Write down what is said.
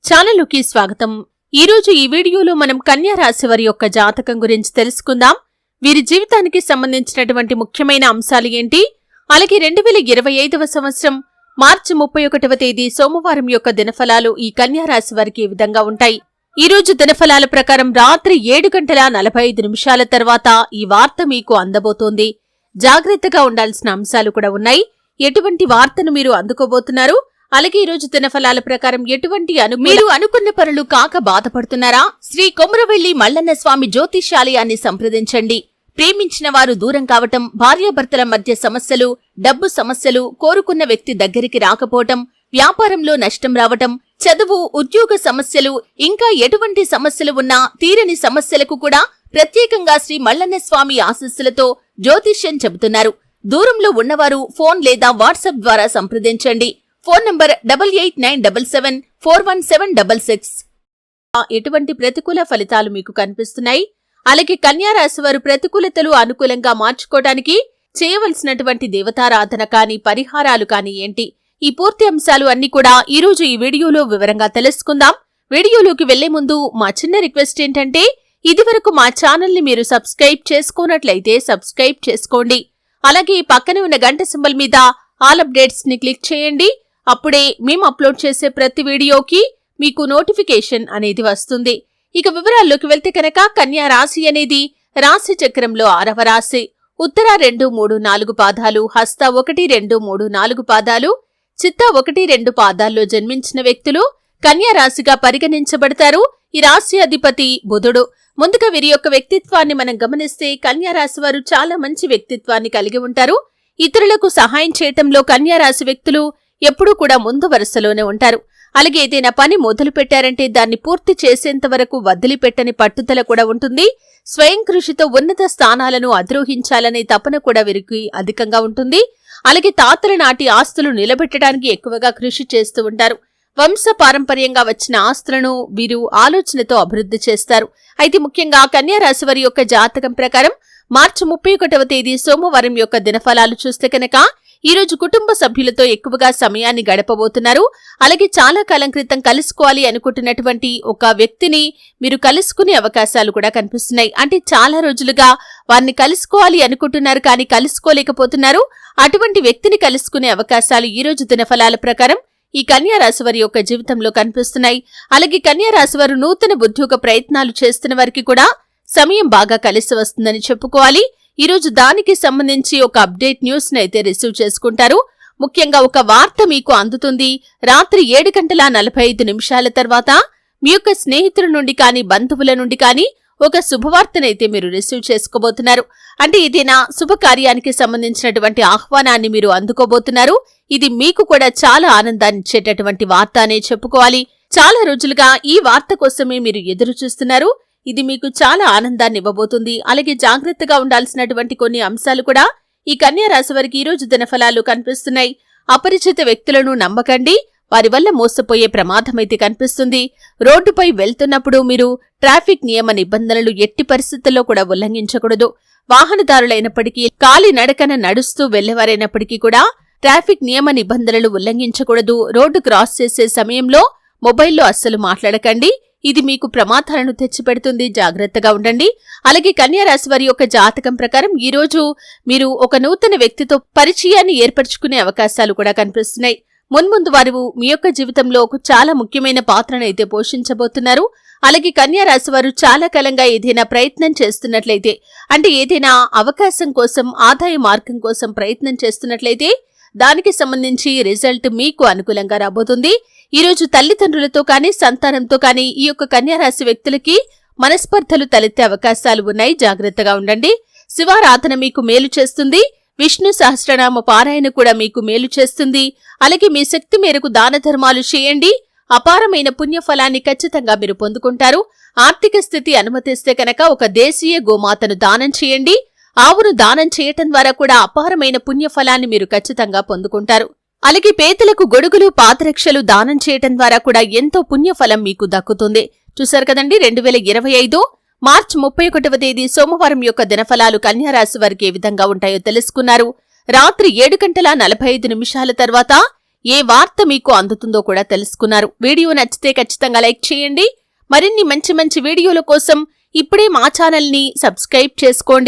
ఛానలుకి స్వాగతం. ఈరోజు ఈ వీడియోలో మనం కన్యా రాశి వారి యొక్క జాతకం గురించి తెలుసుకుందాం. వీరి జీవితానికి సంబంధించినటువంటి ముఖ్యమైన అంశాలు ఏంటి, అలాగే 2025వ సంవత్సరం మార్చి 31వ తేదీ సోమవారం యొక్క దినఫలాలు ఈ కన్యా రాశి వారికి ఈ విధంగా ఉంటాయి. ఈ రోజు దినఫలాల ప్రకారం రాత్రి 7:45 తర్వాత ఈ వార్త మీకు అందబోతోంది. జాగ్రత్తగా ఉండాల్సిన అంశాలు కూడా ఉన్నాయి. ఎటువంటి వార్తను మీరు అందుకోబోతున్నారు, అలాగే ఈ రోజు దినఫలాల ప్రకారం ఎటువంటి మీరు అనుకున్న పనులు కాక బాధపడుతున్నారా? శ్రీ కొమరవెల్లి మల్లన్న స్వామి జ్యోతిష్యాలయాన్ని సంప్రదించండి. ప్రేమించిన వారు దూరం కావటం, భార్యాభర్తల మధ్య సమస్యలు, డబ్బు సమస్యలు, కోరుకున్న వ్యక్తి దగ్గరికి రాకపోవటం, వ్యాపారంలో నష్టం రావటం, చదువు, ఉద్యోగ సమస్యలు, ఇంకా ఎటువంటి సమస్యలు ఉన్నా తీరని సమస్యలకు కూడా ప్రత్యేకంగా శ్రీ మల్లన్న స్వామి ఆశీస్సులతో జ్యోతిష్యం చెబుతున్నారు. దూరంలో ఉన్నవారు ఫోన్ లేదా వాట్సాప్ ద్వారా సంప్రదించండి. Phone number 8897741766. ఎటువంటి ప్రతికూల ఫలితాలు మీకు కనిపిస్తున్నాయి, అలాగే కన్యా రాశి వారు ప్రతికూలతలు అనుకూలంగా మార్చుకోవడానికి చేయవలసినటువంటి దేవతారాధన కాని పరిహారాలు కాని ఏంటి, ఈ పూర్తి అంశాలు అన్ని కూడా ఈ రోజు ఈ వీడియోలో వివరంగా తెలుసుకుందాం. వీడియోలోకి వెళ్లే ముందు మా చిన్న రిక్వెస్ట్ ఏంటంటే, ఇదివరకు మా ఛానల్ ని మీరు సబ్స్క్రైబ్ చేసుకోనట్లయితే సబ్స్క్రైబ్ చేసుకోండి. అలాగే పక్కనే ఉన్న గంట సింబల్ మీద ఆల్ అప్డేట్స్ ని క్లిక్ చేయండి. అప్పుడే మేము అప్లోడ్ చేసే ప్రతి వీడియోకి మీకు నోటిఫికేషన్ అనేది వస్తుంది. ఇక వివరాల్లోకి వెళ్తే కనుక, కన్యా రాశి అనేది రాశి చక్రంలో 6వ రాశి. ఉత్తర 2, 3, 4 పాదాలు, హస్త 1, 2, 3, 4 పాదాలు, చిత్త 1, 2 పాదాల్లో జన్మించిన వ్యక్తులు కన్యా రాశిగా పరిగణించబడతారు. ఈ రాశి అధిపతి బుధుడు. ముందుగా వీరి యొక్క వ్యక్తిత్వాన్ని మనం గమనిస్తే, కన్యా రాశి వారు చాలా మంచి వ్యక్తిత్వాన్ని కలిగి ఉంటారు. ఇతరులకు సహాయం చేయటంలో కన్యా రాశి వ్యక్తులు ఎప్పుడూ కూడా ముందు వరుసలోనే ఉంటారు. అలాగే ఏదైనా పని మొదలు పెట్టారంటే దాన్ని పూర్తి చేసేంత వరకు వదిలిపెట్టని పట్టుదల కూడా ఉంటుంది. స్వయం కృషితో ఉన్నత స్థానాలను అధిరోహించాలనే తపన కూడా వీరికి అధికంగా ఉంటుంది. అలాగే తాతల నాటి ఆస్తులు నిలబెట్టడానికి ఎక్కువగా కృషి చేస్తూ ఉంటారు. వంశ పారంపర్యంగా వచ్చిన ఆస్తులను వీరు ఆలోచనతో అభివృద్ధి చేస్తారు. అయితే ముఖ్యంగా కన్యా రాశి వారి యొక్క జాతకం ప్రకారం మార్చి 31వ తేదీ సోమవారం యొక్క దినఫలాలు చూస్తే కనుక, ఈ రోజు కుటుంబ సభ్యులతో ఎక్కువగా సమయాన్ని గడపబోతున్నారు. అలాగే చాలా కాలం క్రితం కలుసుకోవాలి అనుకుంటున్నటువంటి ఒక వ్యక్తిని మీరు కలుసుకునే అవకాశాలు కూడా కనిపిస్తున్నాయి. అంటే చాలా రోజులుగా వారిని కలుసుకోవాలి అనుకుంటున్నారు, కానీ కలుసుకోలేకపోతున్నారు. అటువంటి వ్యక్తిని కలుసుకునే అవకాశాలు ఈ రోజు దినఫలాల ప్రకారం ఈ కన్యా రాశి వారి యొక్క జీవితంలో కనిపిస్తున్నాయి. అలాగే కన్యా రాశి వారు నూతన ఉద్యోగ ప్రయత్నాలు చేస్తున్న వారికి కూడా సమయం బాగా కలిసి వస్తుందని చెప్పుకోవాలి. ఈ రోజు దానికి సంబంధించి ఒక అప్డేట్ న్యూస్ నైతే రిసీవ్ చేసుకుంటారు. ముఖ్యంగా ఒక వార్త మీకు అందుతుంది. రాత్రి 7:45 తర్వాత మీ యొక్క స్నేహితుల నుండి కానీ బంధువుల నుండి కానీ ఒక శుభవార్తనైతే మీరు రిసీవ్ చేసుకోబోతున్నారు. అంటే ఏదైనా శుభకార్యానికి సంబంధించినటువంటి ఆహ్వానాన్ని మీరు అందుకోబోతున్నారు. ఇది మీకు కూడా చాలా ఆనందాన్ని ఇచ్చేటటువంటి వార్త అనే చెప్పుకోవాలి. చాలా రోజులుగా ఈ వార్త కోసమే మీరు ఎదురు చూస్తున్నారు. ఇది మీకు చాలా ఆనందాన్ని ఇవ్వబోతుంది. అలాగే జాగ్రత్తగా ఉండాల్సినటువంటి కొన్ని అంశాలు కూడా ఈ కన్యా రాశి వారికి ఈ రోజు దినఫలాలు కనిపిస్తున్నాయి. అపరిచిత వ్యక్తులను నమ్మకండి, వారి వల్ల మోసపోయే ప్రమాదమైతే కనిపిస్తుంది. రోడ్డుపై వెళ్తున్నప్పుడు మీరు ట్రాఫిక్ నియమ నిబంధనలు ఎట్టి పరిస్థితుల్లో కూడా ఉల్లంఘించకూడదు. వాహనదారులైనప్పటికీ, కాలి నడకన నడుస్తూ వెళ్లేవారైనప్పటికీ కూడా ట్రాఫిక్ నియమ నిబంధనలు ఉల్లంఘించకూడదు. రోడ్డు క్రాస్ చేసే సమయంలో మొబైల్లో అస్సలు మాట్లాడకండి. ఇది మీకు ప్రమాదాలను తెచ్చిపెడుతుంది. జాగ్రత్తగా ఉండండి. అలాగే కన్యా రాశి వారి యొక్క జాతకం ప్రకారం ఈ రోజు మీరు ఒక నూతన వ్యక్తితో పరిచయాన్ని ఏర్పరచుకునే అవకాశాలు కూడా కనిపిస్తున్నాయి. మున్ముందు వారు మీ యొక్క జీవితంలో ఒక చాలా ముఖ్యమైన పాత్రనైతే పోషించబోతున్నారు. అలాగే కన్యా రాశి వారు చాలా కాలంగా ఏదైనా ప్రయత్నం చేస్తున్నట్లయితే, అంటే ఏదైనా అవకాశం కోసం, ఆదాయ మార్గం కోసం ప్రయత్నం చేస్తున్నట్లయితే దానికి సంబంధించి రిజల్ట్ మీకు అనుకూలంగా రాబోతుంది. ఈ రోజు తల్లిదండ్రులతో కానీ, సంతానంతో కానీ ఈ యొక్క కన్యా రాశి వ్యక్తులకి మనస్పర్ధలు తలెత్తే అవకాశాలు ఉన్నాయి. జాగ్రత్తగా ఉండండి. శివారాధన మీకు మేలు చేస్తుంది. విష్ణు సహస్రనామ పారాయణ కూడా మీకు మేలు చేస్తుంది. అలాగే మీ శక్తి మేరకు దాన ధర్మాలు చేయండి. అపారమైన పుణ్యఫలాన్ని ఖచ్చితంగా మీరు పొందుకుంటారు. ఆర్థిక స్థితి అనుమతిస్తే కనుక ఒక దేశీయ గోమాతను దానం చేయండి. ఆవును దానం చేయటం ద్వారా కూడా అపారమైన పుణ్యఫలాన్ని మీరు ఖచ్చితంగా పొందుకుంటారు. అలాగే పేదలకు గొడుగులు, పాదరక్షలు దానం చేయటం ద్వారా కూడా ఎంతో పుణ్యఫలం మీకు దక్కుతుంది. చూశారు కదండి, 2025 మార్చి 31వ తేదీ సోమవారం యొక్క దినఫలాలు కన్యా రాశి వారికి ఏ విధంగా ఉంటాయో తెలుసుకున్నారు. రాత్రి 7:45 తర్వాత ఏ వార్త మీకు అందుతుందో కూడా తెలుసుకున్నారు. వీడియో నచ్చితే ఖచ్చితంగా లైక్ చేయండి. మరిన్ని మంచి మంచి వీడియోల కోసం ఇప్పుడే మా ఛానల్ని సబ్స్క్రైబ్ చేసుకోండి.